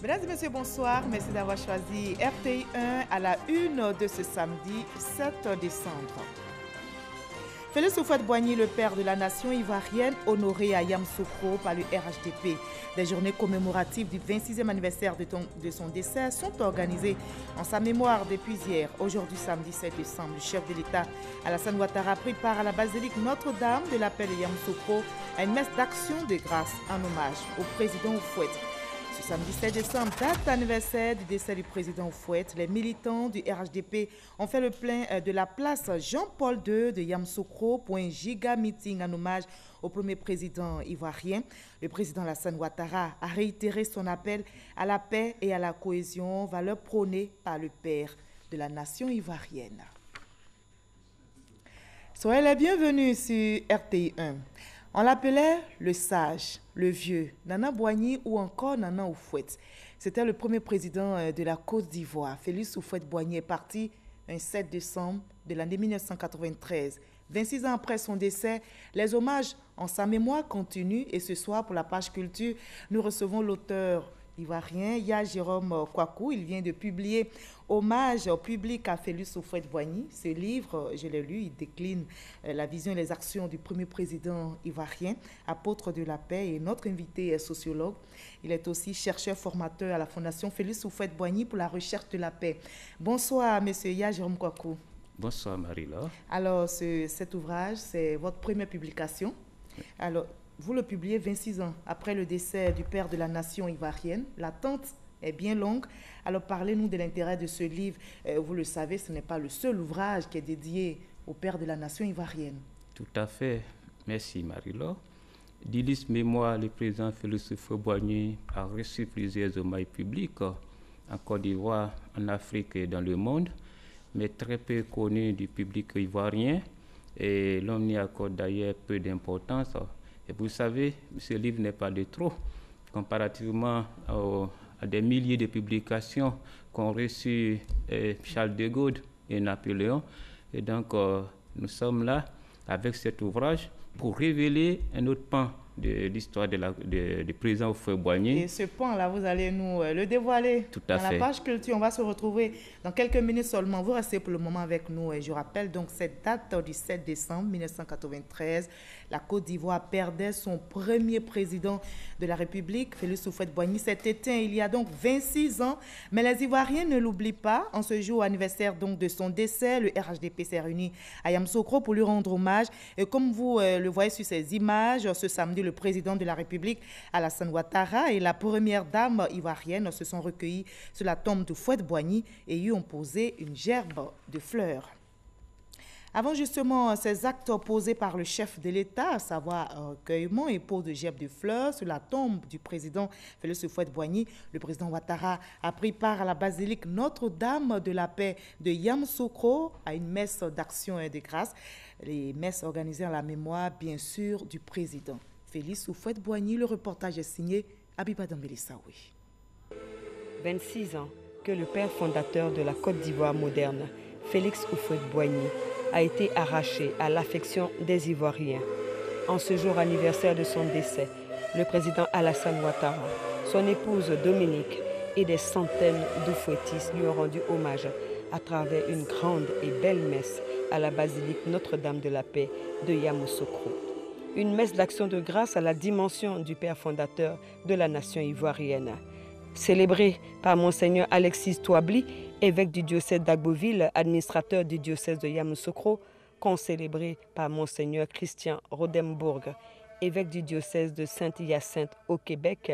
Mesdames et messieurs, bonsoir. Merci d'avoir choisi RTI1 à la une de ce samedi 7 décembre. Félix Houphouët-Boigny, le père de la nation ivoirienne, honoré à Yamoussoukro par le RHDP. Des journées commémoratives du 26e anniversaire de son décès sont organisées en sa mémoire depuis hier. Aujourd'hui, samedi 7 décembre, le chef de l'État, Alassane Ouattara, a pris part à la basilique Notre-Dame de la Paix de Yamoussoukro à une messe d'action de grâce en hommage au président Houphouët. Ce samedi 7 décembre, date anniversaire du décès du président Houphouët, les militants du RHDP ont fait le plein de la place Jean-Paul II de Yamoussoukro pour un giga meeting en hommage au premier président ivoirien. Le président Alassane Ouattara a réitéré son appel à la paix et à la cohésion, valeurs prônées par le père de la nation ivoirienne. Soyez les bienvenus sur RTI1. On l'appelait le sage, le vieux, Nana Boigny ou encore Nana Houphouët. C'était le premier président de la Côte d'Ivoire. Félix Houphouët-Boigny est parti un 7 décembre de l'année 1993. 26 ans après son décès, les hommages en sa mémoire continuent et ce soir, pour la page culture, nous recevons l'auteur ivoirien Jérôme Kwaku. Il vient de publier Hommage au public à Félix Houphouët-Boigny. Ce livre, je l'ai lu, il décline la vision et les actions du premier président ivoirien, apôtre de la paix, et notre invité est sociologue. Il est aussi chercheur formateur à la Fondation Félix Houphouët-Boigny pour la recherche de la paix. Bonsoir, monsieur Jérôme Kwaku. Bonsoir, Marie-Laure. Alors, cet ouvrage, c'est votre première publication. Alors, vous le publiez 26 ans après le décès du père de la nation ivoirienne. L'attente est bien longue. Alors, parlez-nous de l'intérêt de ce livre. Vous le savez, ce n'est pas le seul ouvrage qui est dédié au père de la nation ivoirienne. Tout à fait. Merci, Marie-Laure. D'illustre mémoire, le président Félix Houphouët-Boigny a reçu plusieurs hommages publics en Côte d'Ivoire, en Afrique et dans le monde, mais très peu connu du public ivoirien. Et l'on y accorde d'ailleurs peu d'importance. Et vous savez, ce livre n'est pas de trop, comparativement à des milliers de publications qu'ont reçues Charles de Gaulle et Napoléon. Et donc, nous sommes là avec cet ouvrage pour révéler un autre pan de l'histoire du président Houphouët-Boigny. Et ce pan-là, vous allez nous le dévoiler. Tout à fait. Dans la page culture, on va se retrouver dans quelques minutes seulement. Vous restez pour le moment avec nous. Et je rappelle donc cette date du 7 décembre 1993. La Côte d'Ivoire perdait son premier président de la République, Félix Houphouët-Boigny. S'est éteint il y a donc 26 ans. Mais les Ivoiriens ne l'oublient pas. En ce jour anniversaire donc de son décès, le RHDP s'est réuni à Yamoussoukro pour lui rendre hommage. Et comme vous le voyez sur ces images, ce samedi, le président de la République, Alassane Ouattara, et la première dame ivoirienne se sont recueillis sur la tombe de Houphouët-Boigny et lui ont posé une gerbe de fleurs. Avant justement ces actes posés par le chef de l'État, à savoir recueillement et pose de gerbes de fleurs sur la tombe du président Félix Houphouët-Boigny, le président Ouattara a pris part à la basilique Notre-Dame de la Paix de Yamoussoukro à une messe d'action et de grâce. Les messes organisées en la mémoire, bien sûr, du président Félix Houphouët-Boigny. Le reportage est signé Abiba Dambélé-Saoui. 26 ans que le père fondateur de la Côte d'Ivoire moderne, Félix Houphouët-Boigny, a été arraché à l'affection des Ivoiriens. En ce jour anniversaire de son décès, le président Alassane Ouattara, son épouse Dominique et des centaines d'Houphouëtistes lui ont rendu hommage à travers une grande et belle messe à la basilique Notre-Dame de la Paix de Yamoussoukro. Une messe d'action de grâce à la dimension du père fondateur de la nation ivoirienne. Célébrée par Monseigneur Alexis Touabli, évêque du diocèse d'Agboville, administrateur du diocèse de Yamoussoukro, concélébrée par Monseigneur Christian Rodembourg, évêque du diocèse de Saint-Hyacinthe au Québec,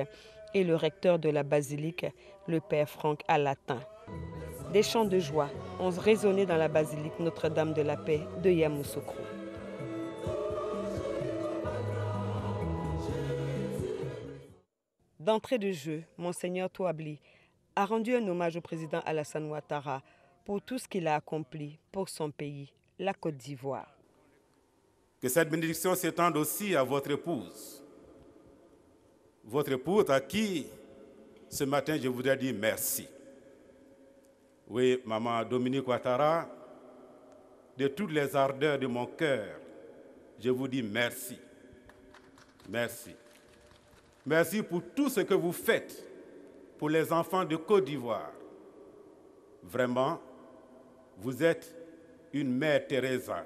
et le recteur de la basilique, le père Franck Alatin. Des chants de joie ont résonné dans la basilique Notre-Dame de la Paix de Yamoussoukro. D'entrée de jeu, Monseigneur Touabli a rendu un hommage au président Alassane Ouattara pour tout ce qu'il a accompli pour son pays, la Côte d'Ivoire. Que cette bénédiction s'étende aussi à votre épouse. Votre épouse à qui, ce matin, je voudrais dire merci. Oui, maman Dominique Ouattara, de toutes les ardeurs de mon cœur, je vous dis merci. Merci. Merci pour tout ce que vous faites pour les enfants de Côte d'Ivoire. Vraiment, vous êtes une mère Teresa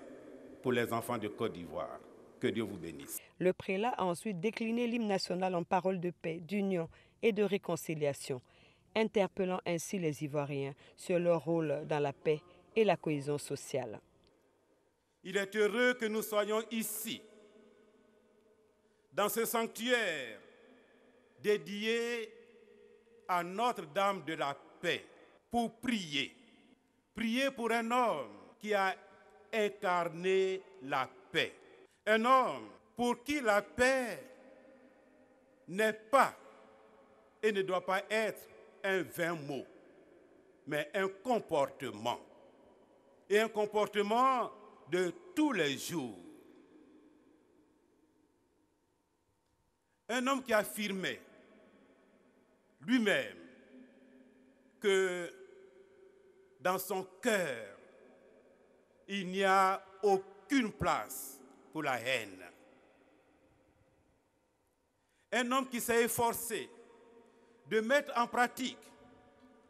pour les enfants de Côte d'Ivoire. Que Dieu vous bénisse. Le prélat a ensuite décliné l'hymne national en paroles de paix, d'union et de réconciliation, interpellant ainsi les Ivoiriens sur leur rôle dans la paix et la cohésion sociale. Il est heureux que nous soyons ici, dans ce sanctuaire dédié à Notre-Dame de la paix, pour prier. Prier pour un homme qui a incarné la paix. Un homme pour qui la paix n'est pas et ne doit pas être un vain mot, mais un comportement. Et un comportement de tous les jours. Un homme qui affirmait lui-même que dans son cœur, il n'y a aucune place pour la haine. Un homme qui s'est efforcé de mettre en pratique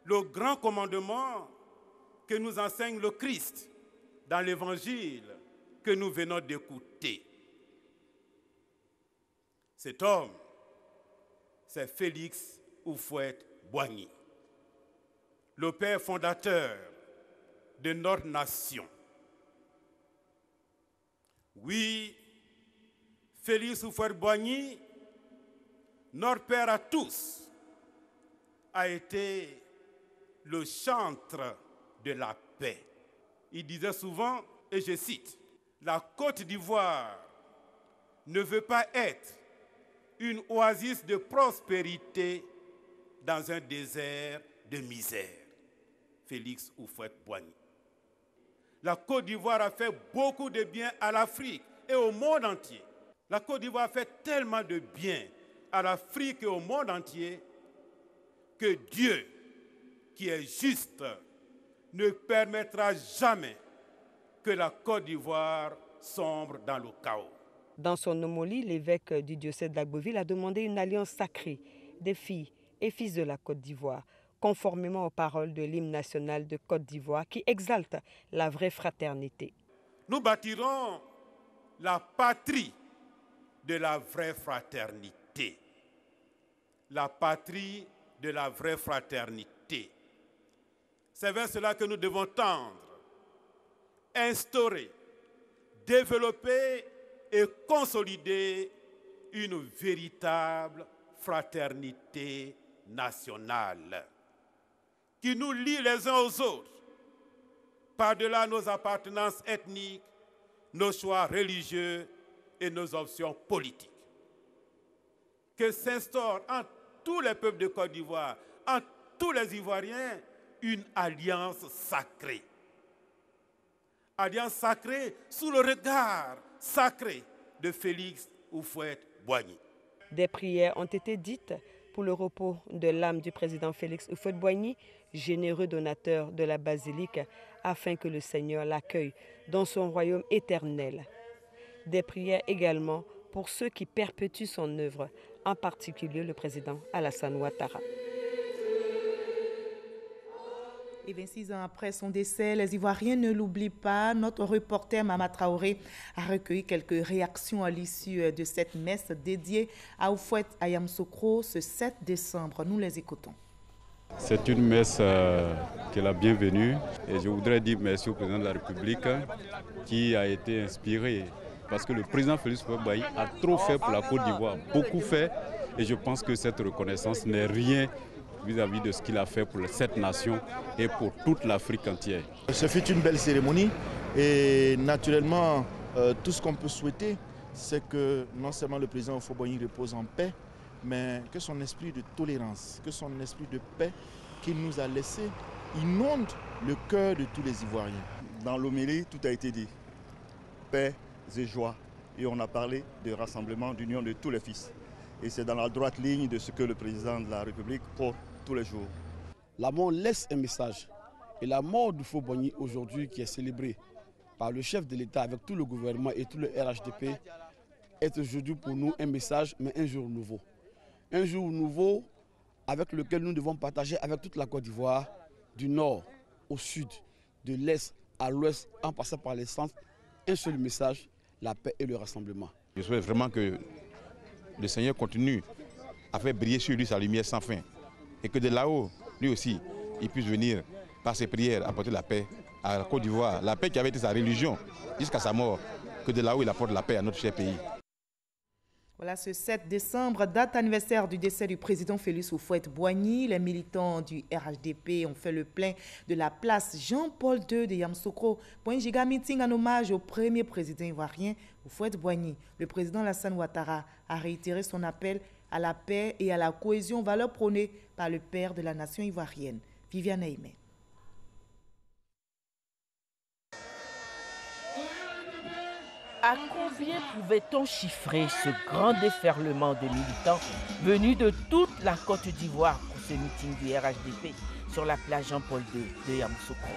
le grand commandement que nous enseigne le Christ dans l'évangile que nous venons d'écouter. Cet homme, c'est Félix Houphouët-Boigny, le père fondateur de notre nation. Oui, Félix Houphouët-Boigny, notre père à tous, a été le chantre de la paix. Il disait souvent, et je cite, « La Côte d'Ivoire ne veut pas être une oasis de prospérité dans un désert de misère. » Félix Houphouët-Boigny. La Côte d'Ivoire a fait beaucoup de bien à l'Afrique et au monde entier. La Côte d'Ivoire a fait tellement de bien à l'Afrique et au monde entier que Dieu, qui est juste, ne permettra jamais que la Côte d'Ivoire sombre dans le chaos. Dans son homélie, l'évêque du diocèse d'Agboville a demandé une alliance sacrée des filles et fils de la Côte d'Ivoire, conformément aux paroles de l'hymne national de Côte d'Ivoire qui exalte la vraie fraternité. Nous bâtirons la patrie de la vraie fraternité. La patrie de la vraie fraternité. C'est vers cela que nous devons tendre, instaurer, développer et consolider une véritable fraternité nationale qui nous lie les uns aux autres, par-delà nos appartenances ethniques, nos choix religieux et nos options politiques. Que s'instaure entre tous les peuples de Côte d'Ivoire, entre tous les Ivoiriens, une alliance sacrée. Alliance sacrée sous le regard sacré de Félix Houphouët-Boigny. Des prières ont été dites pour le repos de l'âme du président Félix Houphouët-Boigny, généreux donateur de la basilique, afin que le Seigneur l'accueille dans son royaume éternel. Des prières également pour ceux qui perpétuent son œuvre, en particulier le président Alassane Ouattara. Et 26 ans après son décès, les Ivoiriens ne l'oublient pas. Notre reporter Mama Traoré a recueilli quelques réactions à l'issue de cette messe dédiée à Houphouët Ayamsokro ce 7 décembre. Nous les écoutons. C'est une messe qui est la bienvenue et je voudrais dire merci au président de la République qui a été inspiré parce que le président Félix Houphouët-Boigny a trop fait pour la Côte d'Ivoire, beaucoup fait et je pense que cette reconnaissance n'est rien vis-à-vis de ce qu'il a fait pour cette nation et pour toute l'Afrique entière. Ce fut une belle cérémonie et naturellement, tout ce qu'on peut souhaiter, c'est que non seulement le président Houphouët-Boigny repose en paix, mais que son esprit de tolérance, que son esprit de paix qu'il nous a laissé inonde le cœur de tous les Ivoiriens. Dans l'homélie, tout a été dit. Paix et joie. Et on a parlé de rassemblement, d'union de tous les fils. Et c'est dans la droite ligne de ce que le président de la République porte tous les jours. La mort laisse un message. Et la mort du Houphouët-Boigny aujourd'hui, qui est célébrée par le chef de l'État avec tout le gouvernement et tout le RHDP, est aujourd'hui pour nous un message, mais un jour nouveau. Un jour nouveau avec lequel nous devons partager avec toute la Côte d'Ivoire, du nord au sud, de l'est à l'ouest, en passant par les centres, un seul message, la paix et le rassemblement. Je souhaite vraiment que le Seigneur continue à faire briller sur lui sa lumière sans fin et que de là-haut, lui aussi, il puisse venir par ses prières apporter la paix à la Côte d'Ivoire, la paix qui avait été sa religion jusqu'à sa mort, que de là-haut il apporte la paix à notre cher pays. Voilà, ce 7 décembre, date anniversaire du décès du président Félix Houphouët-Boigny. Les militants du RHDP ont fait le plein de la place Jean-Paul II de Yamoussoukro pour un giga meeting en hommage au premier président ivoirien Houphouët-Boigny. Le président Alassane Ouattara a réitéré son appel à la paix et à la cohésion, valeur prônée par le père de la nation ivoirienne, Viviane Aimé. À combien pouvait-on chiffrer ce grand déferlement de militants venus de toute la Côte d'Ivoire pour ce meeting du RHDP sur la plage Jean-Paul II de Yamoussoukro?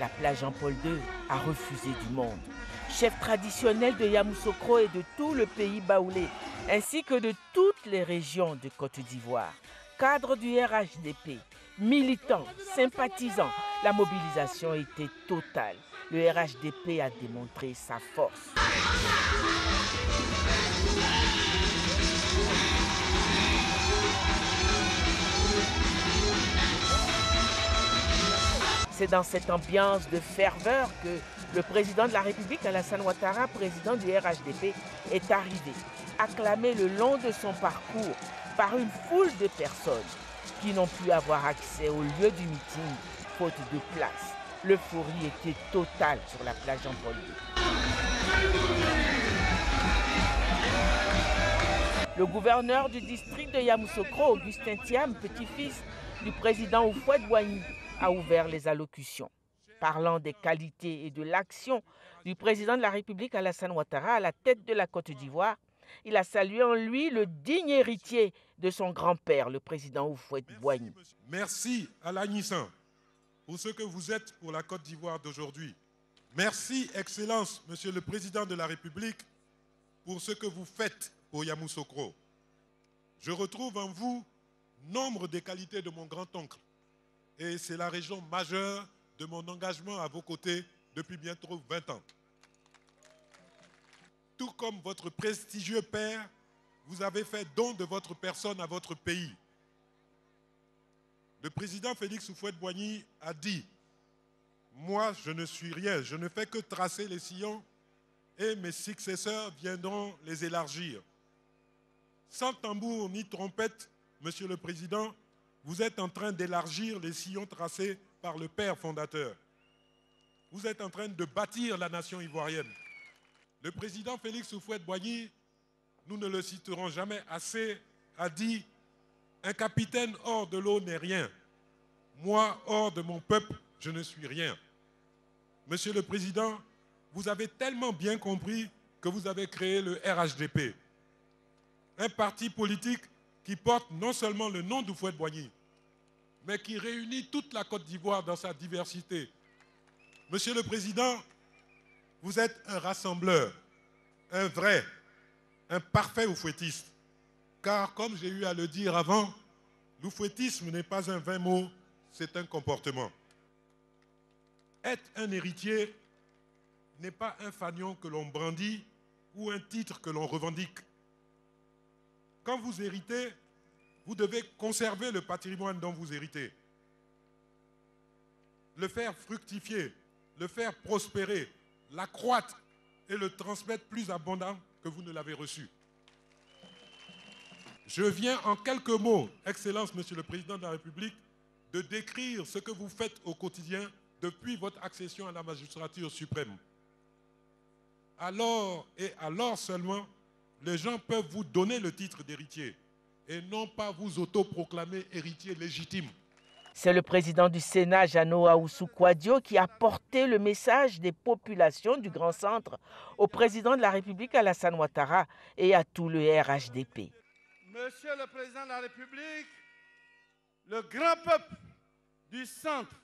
La plage Jean-Paul II a refusé du monde. Chef traditionnel de Yamoussoukro et de tout le pays baoulé, ainsi que de toutes les régions de Côte d'Ivoire. Cadre du RHDP, militants, sympathisants, la mobilisation était totale. Le RHDP a démontré sa force. C'est dans cette ambiance de ferveur que le président de la République, Alassane Ouattara, président du RHDP, est arrivé, acclamé le long de son parcours par une foule de personnes qui n'ont pu avoir accès au lieu du meeting, faute de place. L'euphorie était totale sur la plage Jean-Paul II. Le gouverneur du district de Yamoussoukro, Augustin Thiam, petit-fils du président Houphouët-Boigny, a ouvert les allocutions. Parlant des qualités et de l'action du président de la République, Alassane Ouattara, à la tête de la Côte d'Ivoire, il a salué en lui le digne héritier de son grand-père, le président Houphouët-Boigny. Merci à l'Agnissan pour ce que vous êtes pour la Côte d'Ivoire d'aujourd'hui. Merci, Excellence, Monsieur le Président de la République, pour ce que vous faites pour Yamoussoukro. Je retrouve en vous nombre des qualités de mon grand-oncle. Et c'est la raison majeure de mon engagement à vos côtés depuis bientôt 20 ans. Tout comme votre prestigieux père, vous avez fait don de votre personne à votre pays. Le président Félix Houphouët-Boigny a dit « Moi, je ne suis rien, je ne fais que tracer les sillons et mes successeurs viendront les élargir. » Sans tambour ni trompette, Monsieur le Président, vous êtes en train d'élargir les sillons tracés par le père fondateur. Vous êtes en train de bâtir la nation ivoirienne. Le président Félix Houphouët-Boigny, nous ne le citerons jamais assez, a dit « Un capitaine hors de l'eau n'est rien. Moi, hors de mon peuple, je ne suis rien. » Monsieur le Président, vous avez tellement bien compris que vous avez créé le RHDP. Un parti politique qui porte non seulement le nom d'Houphouët-Boigny, mais qui réunit toute la Côte d'Ivoire dans sa diversité. Monsieur le Président, vous êtes un rassembleur, un vrai, un parfait oufouettiste. Car, comme j'ai eu à le dire avant, l'oufouettisme n'est pas un vain mot, c'est un comportement. Être un héritier n'est pas un fanion que l'on brandit ou un titre que l'on revendique. Quand vous héritez, vous devez conserver le patrimoine dont vous héritez, le faire fructifier, le faire prospérer, l'accroître et le transmettre plus abondant que vous ne l'avez reçu. Je viens en quelques mots, Excellence, Monsieur le Président de la République, de décrire ce que vous faites au quotidien depuis votre accession à la magistrature suprême. Alors et alors seulement, les gens peuvent vous donner le titre d'héritier et non pas vous autoproclamer héritier légitime. C'est le président du Sénat, Jeannot Ahoussou-Kouadio, qui a porté le message des populations du Grand Centre au président de la République, Alassane Ouattara, et à tout le RHDP. Monsieur le Président de la République, le grand peuple du Centre,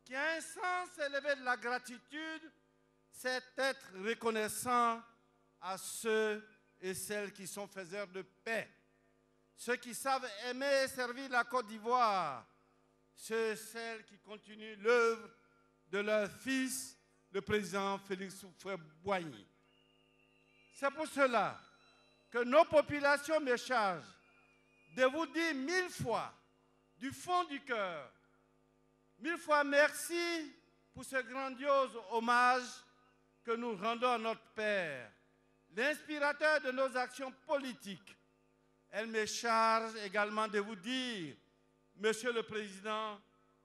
qui a un sens élevé de la gratitude, c'est être reconnaissant à ceux et celles qui sont faiseurs de paix. ceux qui savent aimer et servir la Côte d'Ivoire, ceux et celles qui continuent l'œuvre de leur fils, le président Félix Houphouët-Boigny. C'est pour cela que nos populations me chargent de vous dire 1000 fois, du fond du cœur, 1000 fois merci pour ce grandiose hommage que nous rendons à notre Père, l'inspirateur de nos actions politiques. Elle me charge également de vous dire, Monsieur le Président,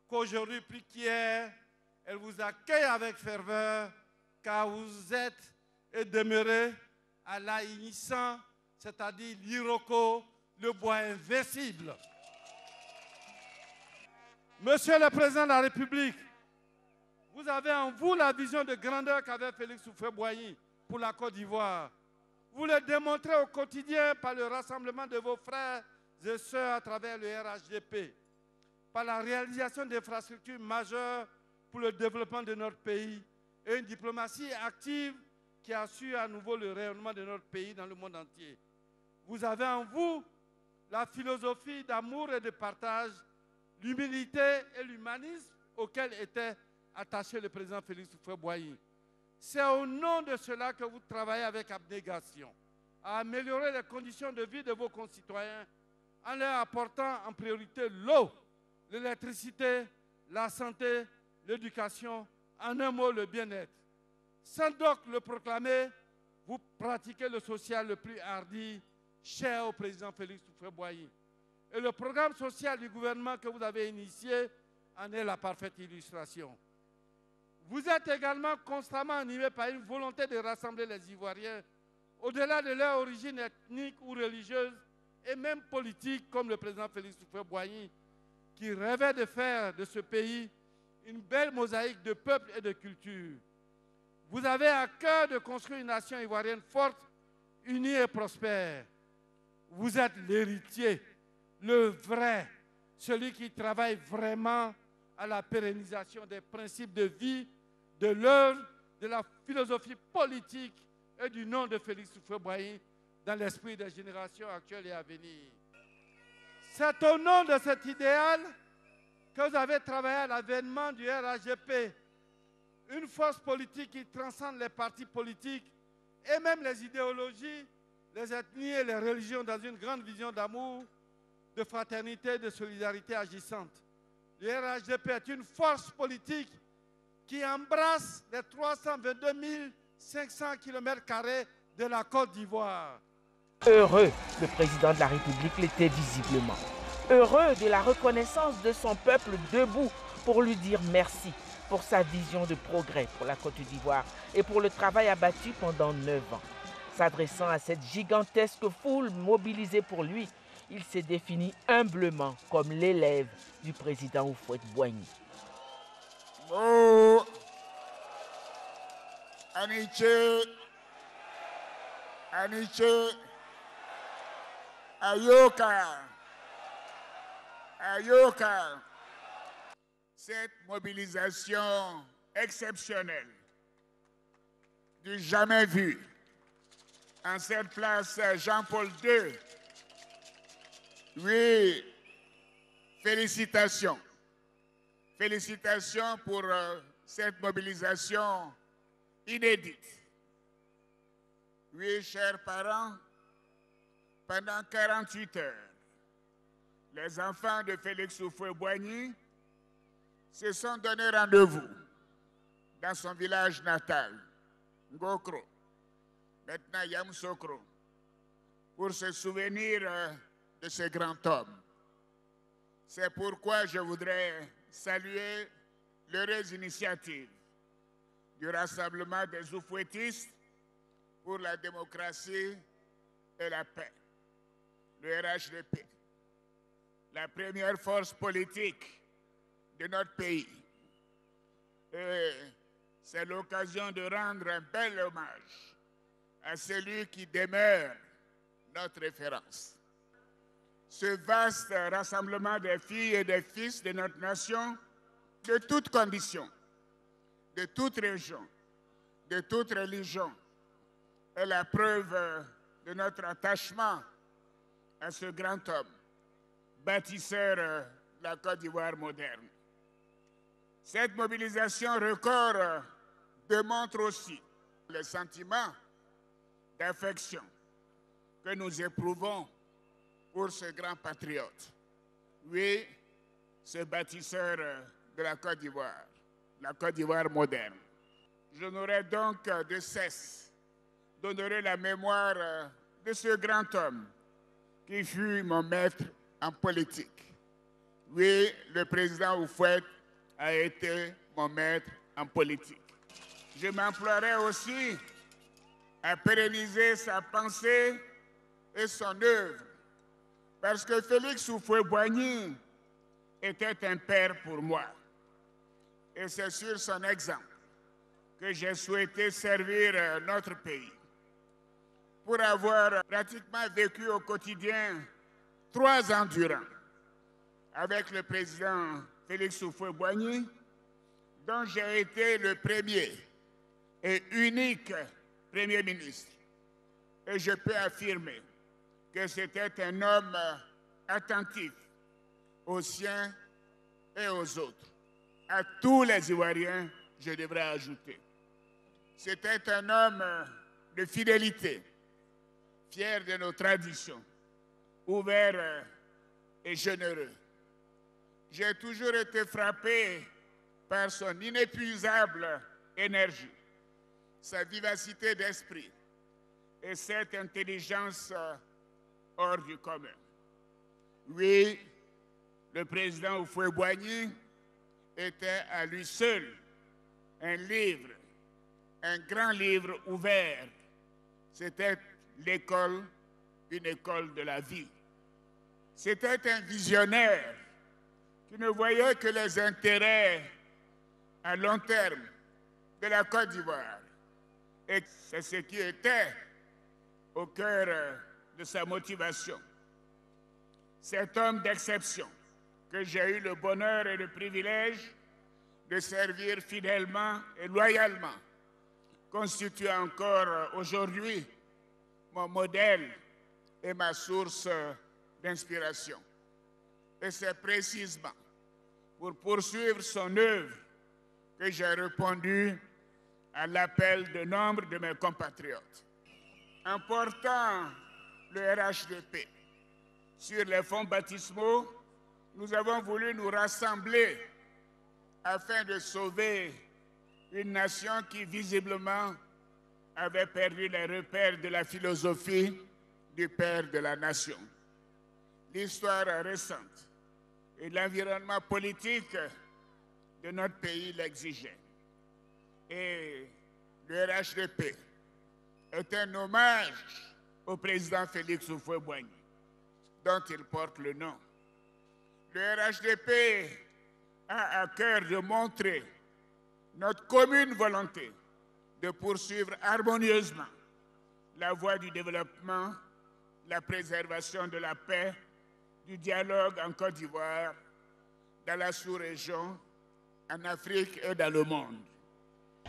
qu'aujourd'hui plus qu'hier, elle vous accueille avec ferveur, car vous êtes et demeurez à l'Aïnissan, c'est-à-dire l'Iroko, le bois invincible. Monsieur le Président de la République, vous avez en vous la vision de grandeur qu'avait Félix Houphouët-Boigny pour la Côte d'Ivoire. Vous le démontrez au quotidien par le rassemblement de vos frères et sœurs à travers le RHDP, par la réalisation d'infrastructures majeures pour le développement de notre pays et une diplomatie active qui assure à nouveau le rayonnement de notre pays dans le monde entier. Vous avez en vous la philosophie d'amour et de partage, l'humilité et l'humanisme auquel était attaché le président Félix Houphouët-Boigny. C'est au nom de cela que vous travaillez avec abnégation à améliorer les conditions de vie de vos concitoyens en leur apportant en priorité l'eau, l'électricité, la santé, l'éducation, en un mot, le bien-être. Sans donc le proclamer, vous pratiquez le social le plus hardi, cher au président Félix Houphouët-Boigny. Et le programme social du gouvernement que vous avez initié en est la parfaite illustration. Vous êtes également constamment animé par une volonté de rassembler les Ivoiriens au-delà de leur origine ethnique ou religieuse et même politique, comme le président Félix Houphouët-Boigny, qui rêvait de faire de ce pays une belle mosaïque de peuples et de cultures. Vous avez à cœur de construire une nation ivoirienne forte, unie et prospère. Vous êtes l'héritier, le vrai, celui qui travaille vraiment à la pérennisation des principes de vie, de l'œuvre, de la philosophie politique et du nom de Félix Houphouët-Boigny dans l'esprit des générations actuelles et à venir. C'est au nom de cet idéal que vous avez travaillé à l'avènement du RHDP, une force politique qui transcende les partis politiques et même les idéologies, les ethnies et les religions dans une grande vision d'amour, de fraternité et de solidarité agissante. Le RHDP est une force politique qui embrasse les 322 500 km² de la Côte d'Ivoire. Heureux, le président de la République l'était visiblement. Heureux de la reconnaissance de son peuple debout pour lui dire merci pour sa vision de progrès pour la Côte d'Ivoire et pour le travail abattu pendant 9 ans. S'adressant à cette gigantesque foule mobilisée pour lui, il s'est défini humblement comme l'élève du président Houphouët-Boigny. Mo Aniche Ayoka. Cette mobilisation exceptionnelle, du jamais vu, en cette place Jean-Paul II. Oui, félicitations. Félicitations pour cette mobilisation inédite. Oui, chers parents, pendant 48 heures, les enfants de Félix Houphouët-Boigny se sont donné rendez-vous dans son village natal, Ngokro, maintenant Yamoussoukro, pour se souvenir de ce grand homme. C'est pourquoi je voudrais saluer l'heureuse initiative du rassemblement des Houphouëtistes pour la démocratie et la paix, le RHDP, la première force politique de notre pays. Et c'est l'occasion de rendre un bel hommage à celui qui demeure notre référence. Ce vaste rassemblement des filles et des fils de notre nation, de toutes conditions, de toute région, de toute religion, est la preuve de notre attachement à ce grand homme, bâtisseur de la Côte d'Ivoire moderne. Cette mobilisation record démontre aussi le sentiment d'affection que nous éprouvons pour ce grand patriote. Oui, ce bâtisseur de la Côte d'Ivoire moderne. Je n'aurai donc de cesse d'honorer la mémoire de ce grand homme qui fut mon maître en politique. Oui, le président Houphouët a été mon maître en politique. Je m'emploierai aussi à pérenniser sa pensée et son œuvre, parce que Félix Houphouët-Boigny était un père pour moi. Et c'est sur son exemple que j'ai souhaité servir notre pays. Pour avoir pratiquement vécu au quotidien 3 ans durant avec le président Félix Houphouët-Boigny, dont j'ai été le premier et unique Premier ministre. Et je peux affirmer que c'était un homme attentif aux siens et aux autres. À tous les Ivoiriens, je devrais ajouter. C'était un homme de fidélité, fier de nos traditions, ouvert et généreux. J'ai toujours été frappé par son inépuisable énergie, sa vivacité d'esprit et cette intelligence hors du commun. Oui, le président Houphouët-Boigny était à lui seul un livre, un grand livre ouvert. C'était l'école, une école de la vie. C'était un visionnaire qui ne voyait que les intérêts à long terme de la Côte d'Ivoire. Et c'est ce qui était au cœur de sa motivation. Cet homme d'exception que j'ai eu le bonheur et le privilège de servir fidèlement et loyalement constitue encore aujourd'hui mon modèle et ma source d'inspiration. Et c'est précisément pour poursuivre son œuvre que j'ai répondu à l'appel de nombre de mes compatriotes. En portant le RHDP sur les fonds baptismaux, nous avons voulu nous rassembler afin de sauver une nation qui visiblement avait perdu les repères de la philosophie du père de la nation. L'histoire récente et l'environnement politique de notre pays l'exigeaient. Et le RHDP est un hommage au président Félix Houphouët-Boigny, dont il porte le nom. Le RHDP a à cœur de montrer notre commune volonté de poursuivre harmonieusement la voie du développement, la préservation de la paix, du dialogue en Côte d'Ivoire, dans la sous-région, en Afrique et dans le monde.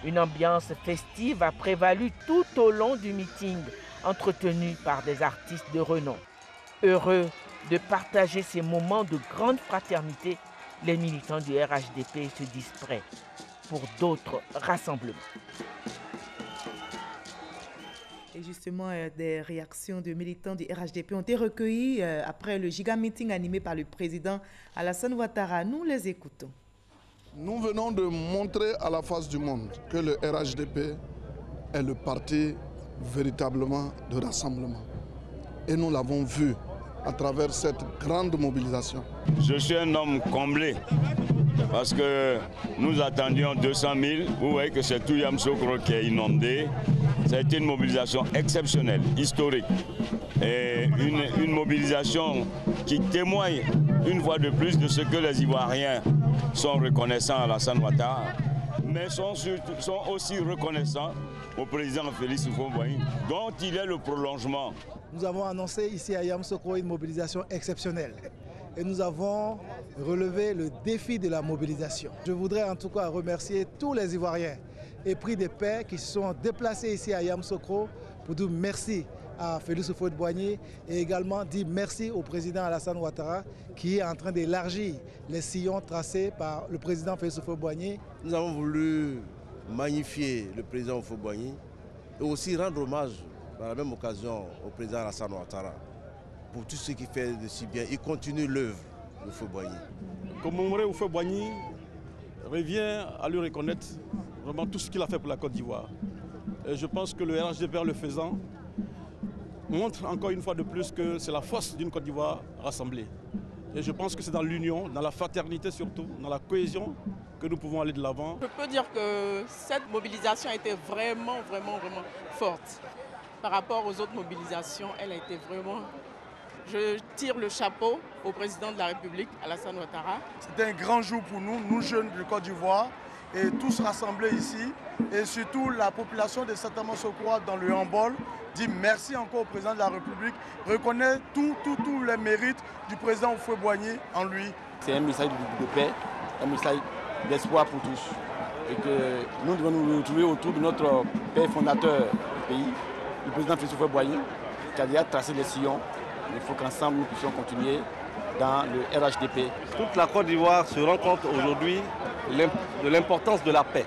Une ambiance festive a prévalu tout au long du meeting, entretenu par des artistes de renom. Heureux de partager ces moments de grande fraternité, les militants du RHDP se disent prêts pour d'autres rassemblements. Et justement, des réactions de militants du RHDP ont été recueillies après le giga-meeting animé par le président Alassane Ouattara. Nous les écoutons. Nous venons de montrer à la face du monde que le RHDP est le parti véritablement de rassemblement. Et nous l'avons vu à travers cette grande mobilisation. Je suis un homme comblé parce que nous attendions 200 000. Vous voyez que c'est tout Yamoussoukro qui est inondé. Ça a été une mobilisation exceptionnelle, historique. Et une mobilisation qui témoigne une fois de plus de ce que les Ivoiriens sont reconnaissants à Alassane Ouattara, mais sont aussi reconnaissants au président Félix Houphouët-Boigny, dont il est le prolongement. Nous avons annoncé ici à Yamoussoukro une mobilisation exceptionnelle. Et nous avons relevé le défi de la mobilisation. Je voudrais en tout cas remercier tous les Ivoiriens épris de paix qui se sont déplacés ici à Yamoussoukro pour dire merci à Félix Houphouët-Boigny et également dire merci au président Alassane Ouattara qui est en train d'élargir les sillons tracés par le président Félix Houphouët-Boigny. Nous avons voulu magnifier le président Houphouët-Boigny et aussi rendre hommage par la même occasion au président Alassane Ouattara pour tout ce qu'il fait de si bien. Il continue l'œuvre de Houphouët-Boigny. Commémorer Houphouët-Boigny revient à lui reconnaître vraiment tout ce qu'il a fait pour la Côte d'Ivoire. Et je pense que le RHDP, le faisant, montre encore une fois de plus que c'est la force d'une Côte d'Ivoire rassemblée. Et je pense que c'est dans l'union, dans la fraternité surtout, dans la cohésion que nous pouvons aller de l'avant. Je peux dire que cette mobilisation a été vraiment forte. Par rapport aux autres mobilisations, elle a été vraiment... Je tire le chapeau au président de la République, Alassane Ouattara. C'est un grand jour pour nous, nous jeunes de Côte d'Ivoire, et tous rassemblés ici. Et surtout la population de Saint-Amand-Sokroa dans le handball dit merci encore au président de la République, reconnaît tous les mérites du président Houphouët-Boigny en lui. C'est un message de paix, un message d'espoir pour tous. Et que nous devons nous retrouver autour de notre père fondateur du pays, le président Félix Houphouët-Boigny, qui a déjà tracé les sillons. Il faut qu'ensemble nous puissions continuer dans le RHDP. Toute la Côte d'Ivoire se rend compte aujourd'hui de l'importance de la paix,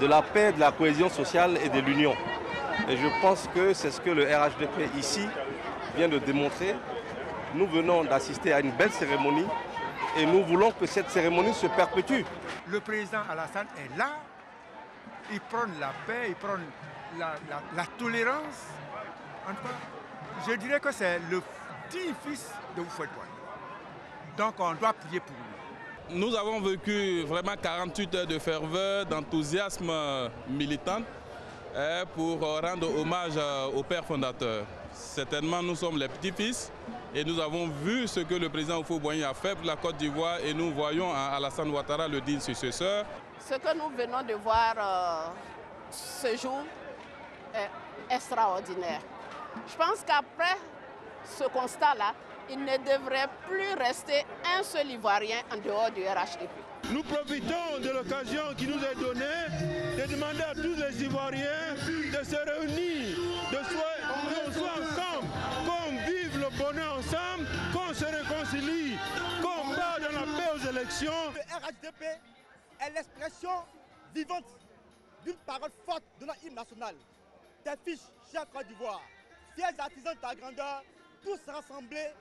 de la cohésion sociale et de l'union. Et je pense que c'est ce que le RHDP ici vient de démontrer. Nous venons d'assister à une belle cérémonie et nous voulons que cette cérémonie se perpétue. Le président Alassane est là, il prône la paix, il prône la tolérance. En tout cas, je dirais que c'est le petit-fils de Houphouët-Boigny. Donc on doit prier pour lui. Nous avons vécu vraiment 48 heures de ferveur, d'enthousiasme militant pour rendre hommage au père fondateur. Certainement, nous sommes les petits-fils et nous avons vu ce que le président Houphouët-Boigny a fait pour la Côte d'Ivoire et nous voyons en Alassane Ouattara le digne successeur. Ce que nous venons de voir ce jour est extraordinaire. Je pense qu'après ce constat-là, il ne devrait plus rester un seul Ivoirien en dehors du RHDP. Nous profitons de l'occasion qui nous est donnée de demander à tous les Ivoiriens de se réunir, qu'on soit ensemble, qu'on vive le bonheur ensemble, qu'on se réconcilie, qu'on part dans la paix aux élections. Le RHDP est l'expression vivante d'une parole forte de notre hymne national. Tes fils, chers Côte d'Ivoire, fiers artisans de ta grandeur, tous rassemblés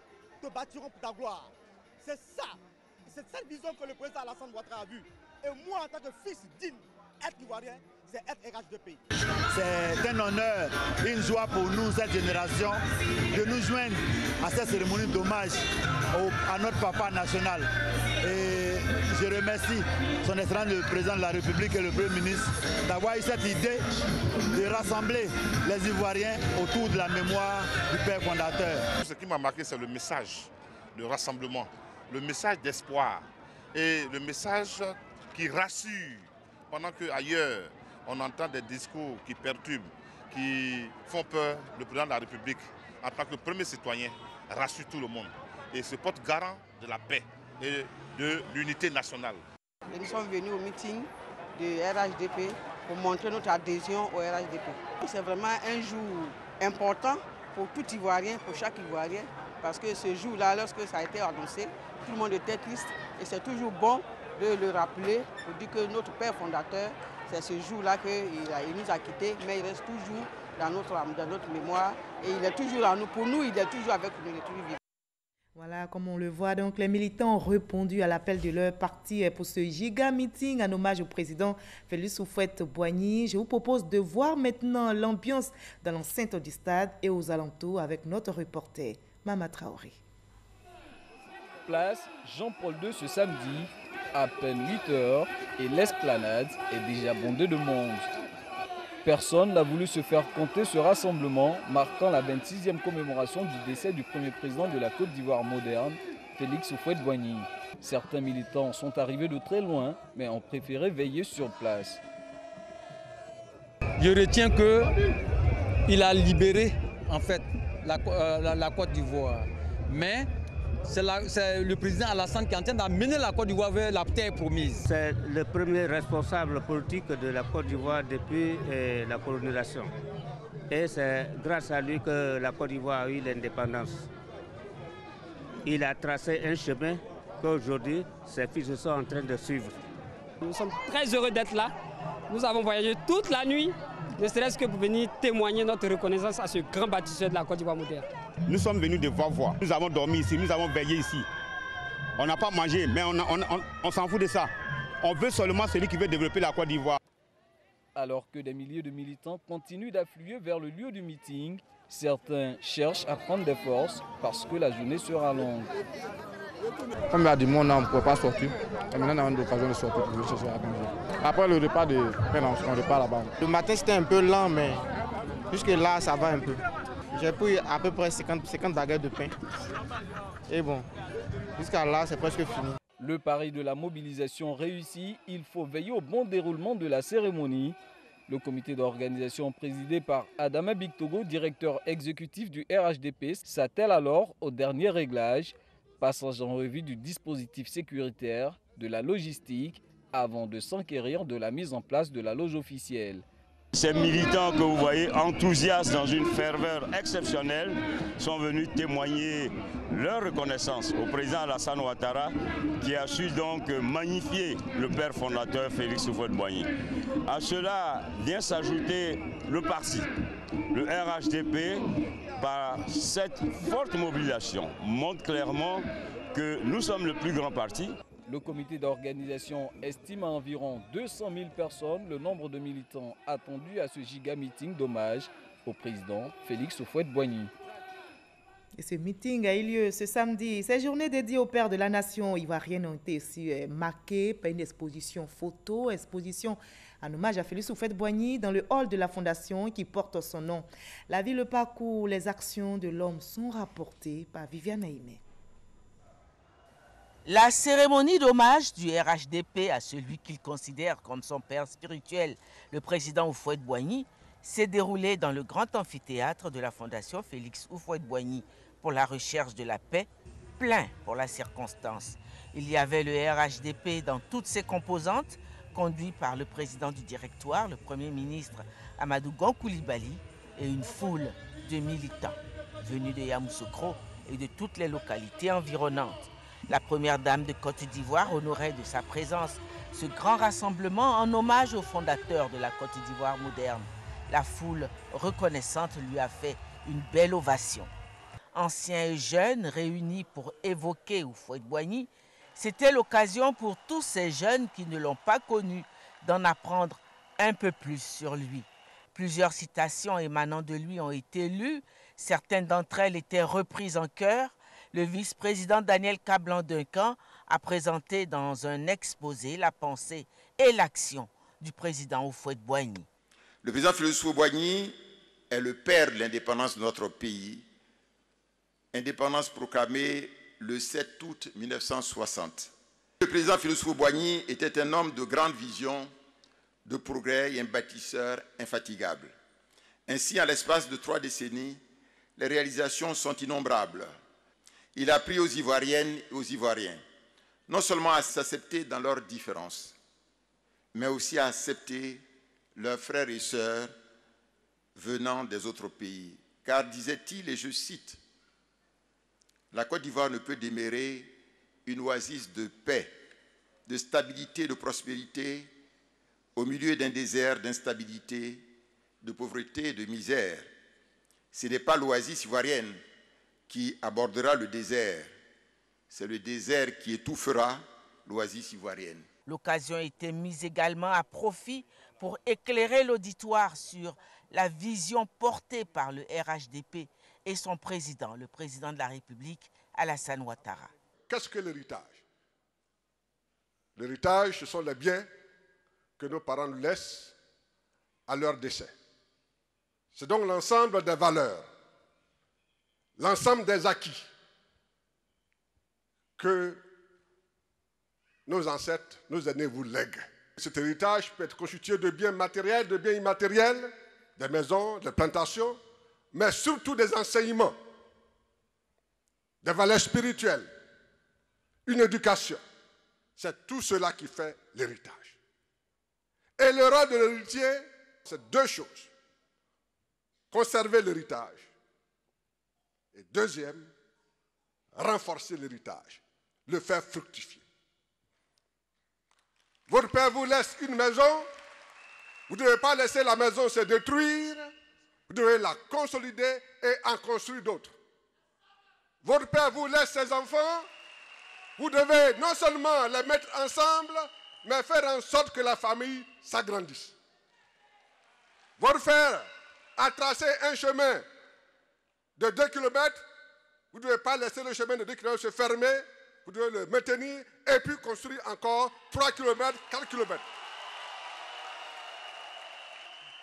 te bâtiront pour ta gloire. C'est ça, c'est cette vision que le président Alassane Ouattara a vue. Et moi, en tant que fils digne, être ivoirien, c'est être RHDP. C'est un honneur, une joie pour nous, cette génération, de nous joindre à cette cérémonie d'hommage à notre papa national. Et je remercie son Excellence le président de la République et le Premier ministre d'avoir eu cette idée de rassembler les Ivoiriens autour de la mémoire du père fondateur. Ce qui m'a marqué, c'est le message de rassemblement, le message d'espoir et le message qui rassure pendant qu'ailleurs on entend des discours qui perturbent, qui font peur. Le président de la République, en tant que premier citoyen, rassure tout le monde et se porte garant de la paix et de l'unité nationale. Et nous sommes venus au meeting du RHDP pour montrer notre adhésion au RHDP. C'est vraiment un jour important pour tout Ivoirien, pour chaque Ivoirien, parce que ce jour-là, lorsque ça a été annoncé, tout le monde était triste et c'est toujours bon de le rappeler pour dire que notre père fondateur, c'est ce jour-là qu'il nous a quittés, mais il reste toujours dans notre mémoire et il est toujours là. Pour nous, il est toujours avec nous, il est toujours vivant. Voilà, comme on le voit, donc les militants ont répondu à l'appel de leur parti pour ce giga meeting en hommage au président Félix Houphouët-Boigny. Je vous propose de voir maintenant l'ambiance dans l'enceinte du stade et aux alentours avec notre reporter Mama Traoré. Place Jean-Paul II ce samedi, à peine 8 heures et l'esplanade est déjà bondée de monde. Personne n'a voulu se faire compter ce rassemblement marquant la 26e commémoration du décès du premier président de la Côte d'Ivoire moderne, Félix Houphouët-Boigny. Certains militants sont arrivés de très loin, mais ont préféré veiller sur place. Je retiens qu'il a libéré en fait la Côte d'Ivoire. Mais c'est le président Alassane qui est en train d'amener la Côte d'Ivoire vers la terre promise. C'est le premier responsable politique de la Côte d'Ivoire depuis la colonisation. Et c'est grâce à lui que la Côte d'Ivoire a eu l'indépendance. Il a tracé un chemin qu'aujourd'hui, ses fils sont en train de suivre. Nous sommes très heureux d'être là. Nous avons voyagé toute la nuit, ne serait-ce que pour venir témoigner notre reconnaissance à ce grand bâtisseur de la Côte d'Ivoire moderne. Nous sommes venus de voir. Nous avons dormi ici, nous avons veillé ici. On n'a pas mangé, mais on s'en fout de ça. On veut seulement celui qui veut développer la Côte d'Ivoire. Alors que des milliers de militants continuent d'affluer vers le lieu du meeting, certains cherchent à prendre des forces parce que la journée sera longue. Comme il y a du monde, on ne pouvait pas sortir. Et maintenant, on a l'occasion de sortir pour venir chercher à manger. Après le repas de pain, on repart là-bas. Le matin, c'était un peu lent, mais jusque là, ça va un peu. J'ai pris à peu près 50 baguettes de pain. Et bon, jusqu'à là, c'est presque fini. Le pari de la mobilisation réussi, il faut veiller au bon déroulement de la cérémonie. Le comité d'organisation présidé par Adama Bictogo, directeur exécutif du RHDP, s'attelle alors au dernier réglage, passage en revue du dispositif sécuritaire, de la logistique, avant de s'enquérir de la mise en place de la loge officielle. Ces militants que vous voyez enthousiastes dans une ferveur exceptionnelle sont venus témoigner leur reconnaissance au président Alassane Ouattara qui a su donc magnifier le père fondateur Félix Houphouët-Boigny. À cela vient s'ajouter le parti, le RHDP, par cette forte mobilisation montre clairement que nous sommes le plus grand parti. Le comité d'organisation estime à environ 200 000 personnes le nombre de militants attendus à ce giga-meeting d'hommage au président Félix Houphouët-Boigny. Et ce meeting a eu lieu ce samedi. Ces journées dédiées au père de la nation ivoirienne ont été aussi marquées par une exposition photo, exposition en hommage à Félix Houphouët-Boigny dans le hall de la fondation qui porte son nom. La vie, le parcours, les actions de l'homme sont rapportées par Viviane Aimé. La cérémonie d'hommage du RHDP à celui qu'il considère comme son père spirituel, le président Houphouët-Boigny, s'est déroulée dans le grand amphithéâtre de la Fondation Félix Houphouët-Boigny pour la recherche de la paix, plein pour la circonstance. Il y avait le RHDP dans toutes ses composantes, conduit par le président du directoire, le Premier ministre Amadou Gon Coulibaly, et une foule de militants venus de Yamoussoukro et de toutes les localités environnantes. La première dame de Côte d'Ivoire honorait de sa présence ce grand rassemblement en hommage au fondateur de la Côte d'Ivoire moderne. La foule reconnaissante lui a fait une belle ovation. Anciens et jeunes réunis pour évoquer Houphouët-Boigny, c'était l'occasion pour tous ces jeunes qui ne l'ont pas connu d'en apprendre un peu plus sur lui. Plusieurs citations émanant de lui ont été lues, certaines d'entre elles étaient reprises en chœur. Le vice-président Daniel Kablan-Duncan a présenté dans un exposé la pensée et l'action du président Houphouët-Boigny. Le président Félix Houphouët-Boigny est le père de l'indépendance de notre pays, indépendance proclamée le 7 août 1960. Le président Félix Houphouët-Boigny était un homme de grande vision, de progrès et un bâtisseur infatigable. Ainsi, en l'espace de 3 décennies, les réalisations sont innombrables. Il a appris aux Ivoiriennes et aux Ivoiriens non seulement à s'accepter dans leurs différences, mais aussi à accepter leurs frères et sœurs venant des autres pays. Car, disait-il, et je cite, « La Côte d'Ivoire ne peut demeurer une oasis de paix, de stabilité et de prospérité au milieu d'un désert d'instabilité, de pauvreté et de misère. Ce n'est pas l'oasis ivoirienne qui abordera le désert. C'est le désert qui étouffera l'oasis ivoirienne. » L'occasion était mise également à profit pour éclairer l'auditoire sur la vision portée par le RHDP et son président, le président de la République, Alassane Ouattara. Qu'est-ce que l'héritage? L'héritage, ce sont les biens que nos parents nous laissent à leur décès. C'est donc l'ensemble des valeurs, l'ensemble des acquis que nos ancêtres, nos aînés vous lèguent. Cet héritage peut être constitué de biens matériels, de biens immatériels, des maisons, des plantations, mais surtout des enseignements, des valeurs spirituelles, une éducation. C'est tout cela qui fait l'héritage. Et le rôle de l'héritier, c'est 2 choses. conserver l'héritage. Et deuxième, renforcer l'héritage, le faire fructifier. Votre père vous laisse une maison, vous ne devez pas laisser la maison se détruire, vous devez la consolider et en construire d'autres. Votre père vous laisse ses enfants, vous devez non seulement les mettre ensemble, mais faire en sorte que la famille s'agrandisse. Votre père a tracé un chemin de 2 km, vous ne devez pas laisser le chemin de 2 km se fermer, vous devez le maintenir et puis construire encore 3 km, 4 km.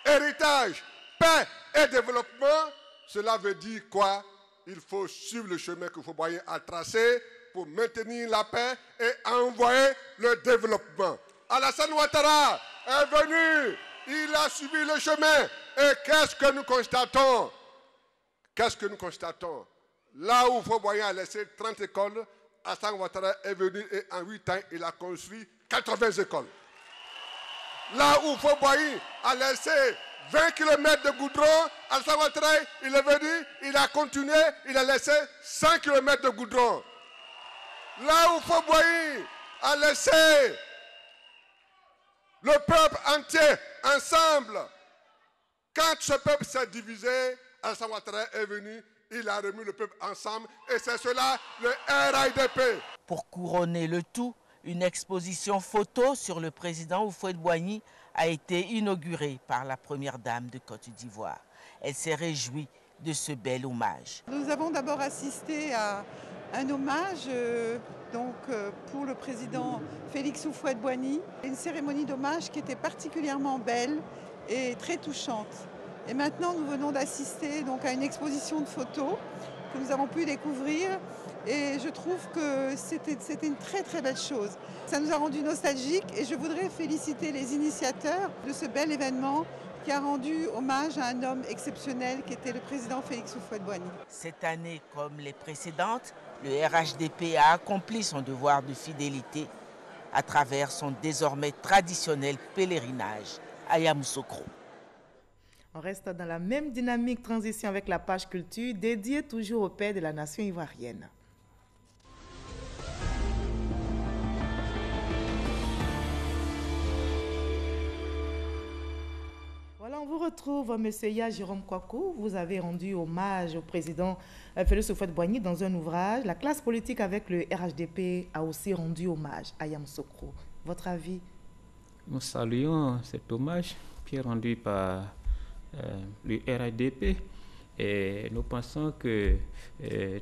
Héritage, paix et développement, cela veut dire quoi? Il faut suivre le chemin que Houphouët-Boigny a tracé pour maintenir la paix et envoyer le développement. Alassane Ouattara est venu, il a suivi le chemin. Et qu'est-ce que nous constatons? Qu'est-ce que nous constatons? Là où Houphouët-Boigny a laissé 30 écoles, Alassane Ouattara est venu et en 8 ans, il a construit 80 écoles. Là où Houphouët-Boigny a laissé 20 km de goudron, Alassane Ouattara, il est venu, il a continué, il a laissé 100 km de goudron. Là où Houphouët-Boigny a laissé le peuple entier ensemble, quand ce peuple s'est divisé, Alassane Ouattara est venu, il a remis le peuple ensemble et c'est cela le RHDP. Pour couronner le tout, une exposition photo sur le président Houphouët-Boigny a été inaugurée par la première dame de Côte d'Ivoire. Elle s'est réjouie de ce bel hommage. Nous avons d'abord assisté à un hommage pour le président Félix Houphouët-Boigny, une cérémonie d'hommage qui était particulièrement belle et très touchante. Et maintenant, nous venons d'assister à une exposition de photos que nous avons pu découvrir et je trouve que c'était une très très belle chose. Ça nous a rendu nostalgiques et je voudrais féliciter les initiateurs de ce bel événement qui a rendu hommage à un homme exceptionnel qui était le président Félix Houphouët-Boigny. Cette année, comme les précédentes, le RHDP a accompli son devoir de fidélité à travers son désormais traditionnel pèlerinage à Yamoussoukro. On reste dans la même dynamique transition avec la page culture dédiée toujours au père de la nation ivoirienne. Voilà, on vous retrouve, M. Ya Jérôme Kouakou. Vous avez rendu hommage au président Félix Houphouët-Boigny dans un ouvrage. La classe politique avec le RHDP a aussi rendu hommage à Yamoussoukro. Votre avis? Nous saluons cet hommage qui est rendu par le RHDP et nous pensons que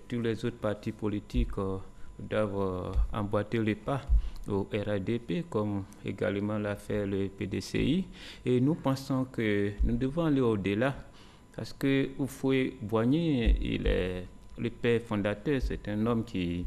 tous les autres partis politiques doivent emboîter les pas au RHDP comme également l'a fait le PDCI et nous pensons que nous devons aller au-delà parce que Houphouët-Boigny, il est le père fondateur, c'est un homme qui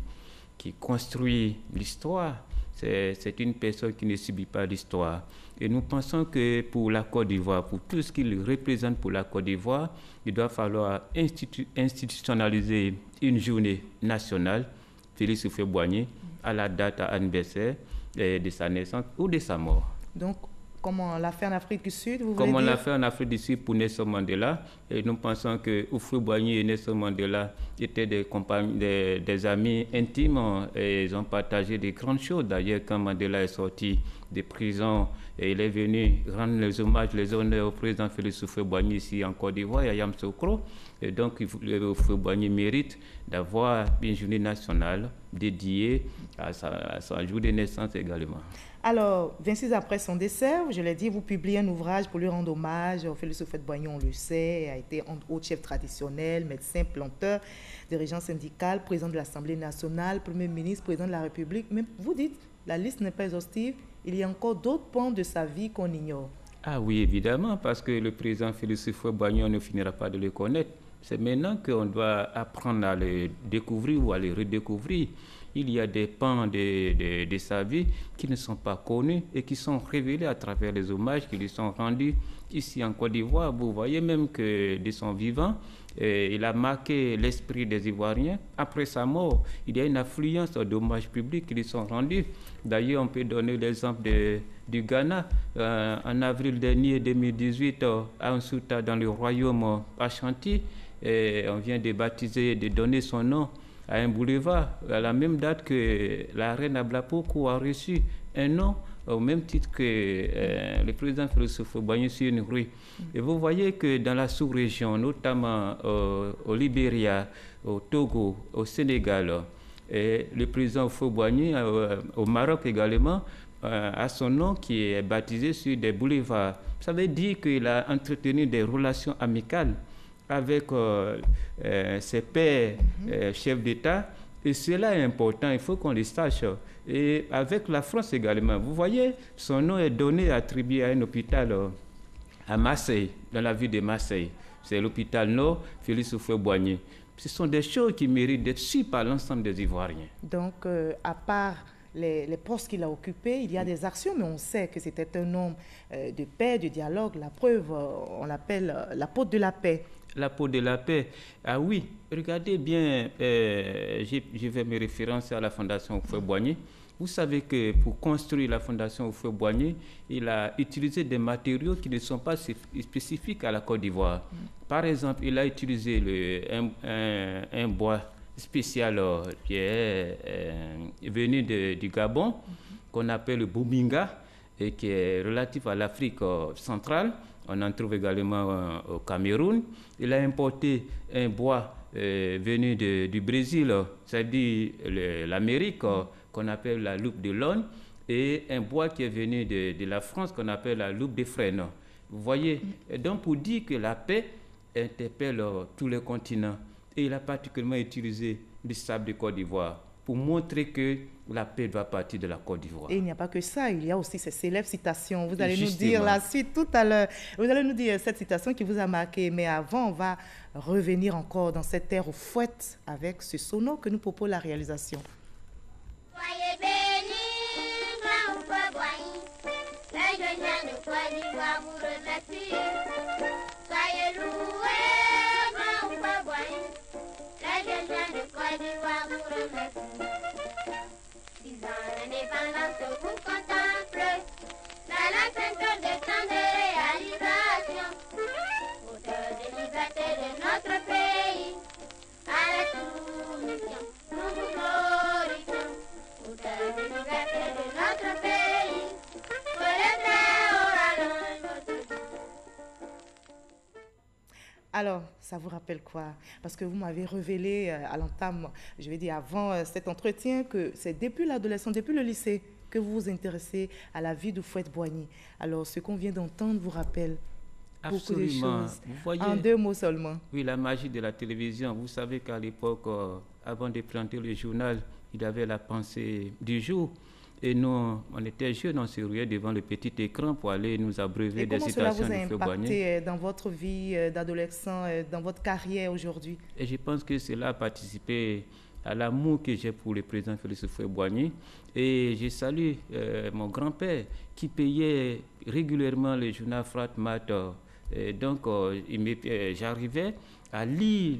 construit l'histoire. C'est une personne qui ne subit pas l'histoire. Et nous pensons que pour la Côte d'Ivoire, pour tout ce qu'il représente pour la Côte d'Ivoire, il doit falloir institutionnaliser une journée nationale, Félix Houphouët-Boigny, à la date anniversaire de sa naissance ou de sa mort. Donc, comme on l'a fait en Afrique du Sud, vous voulez dire? Comme on l'a dire? fait en Afrique du Sud pour Nelson Mandela. Et nous pensons que Houphouët-Boigny et Nelson Mandela étaient des amis intimes et ils ont partagé des grandes choses. D'ailleurs, quand Mandela est sorti de prison, et il est venu rendre les hommages, les honneurs au président Félix Houphouët-Boigny ici en Côte d'Ivoire, à Yamoussoukro. Et donc, Houphouët-Boigny mérite d'avoir une journée nationale dédiée à sa jour de naissance également. Alors, 26 ans après son décès, je l'ai dit, vous publiez un ouvrage pour lui rendre hommage. Félix Houphouët-Boigny, on le sait, a été haut chef traditionnel, médecin, planteur, dirigeant syndical, président de l'Assemblée nationale, Premier ministre, président de la République. Mais vous dites, la liste n'est pas exhaustive, il y a encore d'autres pans de sa vie qu'on ignore. Ah oui, évidemment, parce que le président Félix Houphouët-Boigny, on ne finira pas de le connaître. C'est maintenant qu'on doit apprendre à le découvrir ou à le redécouvrir. il y a des pans de sa vie qui ne sont pas connus et qui sont révélés à travers les hommages qui lui sont rendus ici en Côte d'Ivoire. Vous voyez même que de son vivant, il a marqué l'esprit des Ivoiriens. Après sa mort, il y a une affluence d'hommages publics qui lui sont rendus. D'ailleurs, on peut donner l'exemple du Ghana. En avril dernier, 2018, à Nsouta, dans le royaume Ashanti, on vient de baptiser, de donner son nom à un boulevard, à la même date que la reine Ablapoko a reçu un nom au même titre que le président Félix Houphouët-Boigny sur une rue. Et vous voyez que dans la sous-région, notamment au Libéria, au Togo, au Sénégal, et le président Houphouët-Boigny, au Maroc également, a son nom qui est baptisé sur des boulevards. Ça veut dire qu'il a entretenu des relations amicales avec ses pairs chefs d'État. Et cela est important, il faut qu'on le sache. Et avec la France également. Vous voyez, son nom est donné, attribué à un hôpital à Marseille, dans la ville de Marseille. C'est l'hôpital Nord Félix Houphouët-Boigny. Ce sont des choses qui méritent d'être suivies par l'ensemble des Ivoiriens. Donc, à part les postes qu'il a occupés, il y a des actions, mais on sait que c'était un homme de paix, de dialogue. La preuve, on l'appelle l'apôtre de la paix. L'apôtre de la paix. Ah oui, regardez bien, je vais me référencer à la Fondation Houphouët-Boigny. Vous savez que pour construire la Fondation Houphouët-Boigny, il a utilisé des matériaux qui ne sont pas spécifiques à la Côte d'Ivoire. Par exemple, il a utilisé un bois spécial qui est venu du Gabon, qu'on appelle le Bouminga, et qui est relatif à l'Afrique centrale. On en trouve également au Cameroun. Il a importé un bois venu du Brésil, c'est-à-dire l'Amérique, qu'on appelle la loupe de l'Aune, et un bois qui est venu de la France, qu'on appelle la loupe des frênes. Vous voyez, et donc pour dire que la paix interpelle tous les continents. Et il a particulièrement utilisé le sable de Côte d'Ivoire pour montrer que la paix doit partir de la Côte d'Ivoire. Et il n'y a pas que ça, il y a aussi ces célèbres citations. Vous allez nous dire la suite tout à l'heure. Vous allez nous dire cette citation qui vous a marqué. Mais avant, on va revenir encore dans cette terre aux fouettes avec ce sono que nous propose la réalisation. Soyez bénis, grand Houphouët-Boigny, les jeunes de Côte d'Ivoire vous remercient. Soyez loués, grand Houphouët-Boigny, les jeunes de Côte d'Ivoire vous remercient. 6 ans d'indépendance vous contemplez, dans la ceinture de temps de réalisation, auteur de liberté de notre pays, à la soumission, nous vous glorifions, auteur de liberté de notre pays, que le Très-Haut rallonge votre vie. Alors, ça vous rappelle quoi? Parce que vous m'avez révélé à l'entame, je vais dire avant cet entretien, que c'est depuis l'adolescence, depuis le lycée, que vous vous intéressez à la vie de Houphouët-Boigny. Alors, ce qu'on vient d'entendre vous rappelle beaucoup de choses. Vous voyez, en 2 mots seulement. Oui, la magie de la télévision. Vous savez qu'à l'époque, avant de planter le journal, il y avait la pensée du jour. Et nous, on était jeunes, on se ruait devant le petit écran pour aller nous abreuver des citations de Houphouët-Boigny. Et comment cela vous a impacté dans votre vie d'adolescent, dans votre carrière aujourd'hui? Et je pense que cela a participé à l'amour que j'ai pour le président Félix Houphouët-Boigny. Et je salue mon grand-père qui payait régulièrement le journal Fratmat. Donc, j'arrivais à lire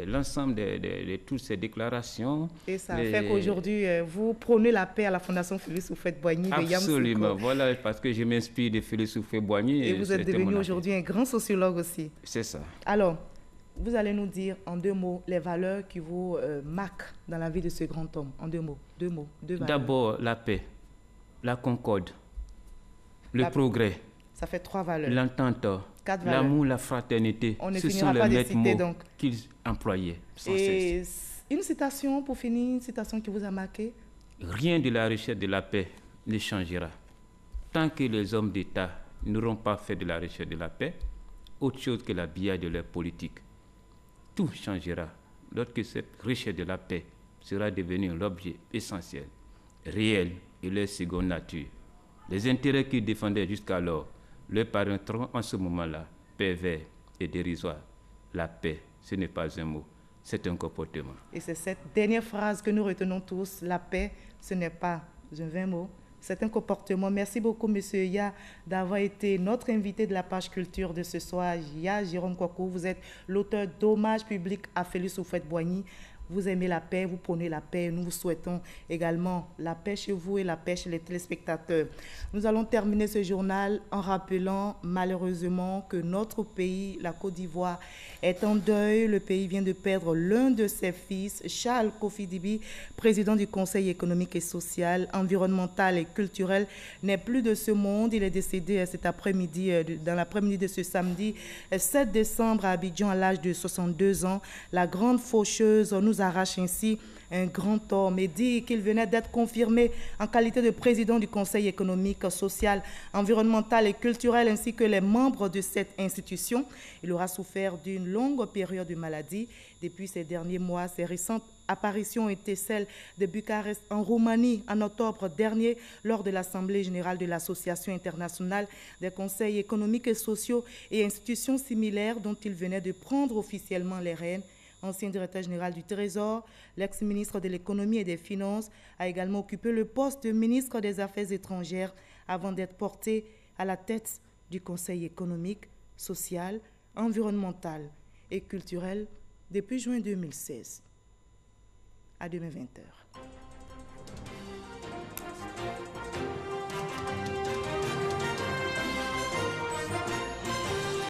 l'ensemble de toutes ces déclarations. Et ça fait qu'aujourd'hui, vous prônez la paix à la Fondation Félix Houphouët-Boigny. Absolument, voilà, parce que je m'inspire de Félix Houphouët-Boigny. Et vous êtes devenu aujourd'hui un grand sociologue aussi. C'est ça. Alors, vous allez nous dire en 2 mots les valeurs qui vous marquent dans la vie de ce grand homme. En 2 mots, 2 valeurs. D'abord, la paix, la concorde, le progrès. Ça fait 3 valeurs. L'entente, l'amour, la fraternité. On ne Ce finira sont les pas de maîtres citer, mots donc. qu'ils employaient sans Et cesse. une citation pour finir, une citation qui vous a marqué? Rien de la recherche de la paix ne changera. Tant que les hommes d'État n'auront pas fait de la recherche de la paix, autre chose que la billade de leur politique. Tout changera lorsque cette recherche de la paix sera devenue l'objet essentiel, réel et leur seconde nature. Les intérêts qu'ils défendaient jusqu'alors leur paraîtront en ce moment-là pervers et dérisoires. La paix, ce n'est pas un mot. c'est un comportement. Et c'est cette dernière phrase que nous retenons tous, la paix, ce n'est pas un vain mot, c'est un comportement. Merci beaucoup, M. Ya, d'avoir été notre invité de la page culture de ce soir. Ya Jérôme Kouakou, vous êtes l'auteur d'Hommage public à Félix Houphouët-Boigny. Vous aimez la paix, vous prenez la paix. Nous vous souhaitons également la paix chez vous et la paix chez les téléspectateurs. Nous allons terminer ce journal en rappelant malheureusement que notre pays, la Côte d'Ivoire, est en deuil. Le pays vient de perdre l'un de ses fils, Charles Kofi Dibi, président du Conseil économique et social, environnemental et culturel, n'est plus de ce monde. Il est décédé cet après-midi, dans l'après-midi de ce samedi 7 décembre à Abidjan à l'âge de 62 ans. La grande faucheuse nous arrache ainsi un grand homme et dit qu'il venait d'être confirmé en qualité de président du Conseil économique, social, environnemental et culturel, ainsi que les membres de cette institution. Il aura souffert d'une longue période de maladie. Depuis ces derniers mois, ses récentes apparitions ont été celles de Bucarest en Roumanie en octobre dernier lors de l'Assemblée générale de l'Association internationale des conseils économiques et sociaux et institutions similaires dont il venait de prendre officiellement les rênes. Ancien directeur général du Trésor, l'ex-ministre de l'Économie et des Finances, a également occupé le poste de ministre des Affaires étrangères avant d'être porté à la tête du Conseil économique, social, environnemental et culturel depuis juin 2016 à 2020.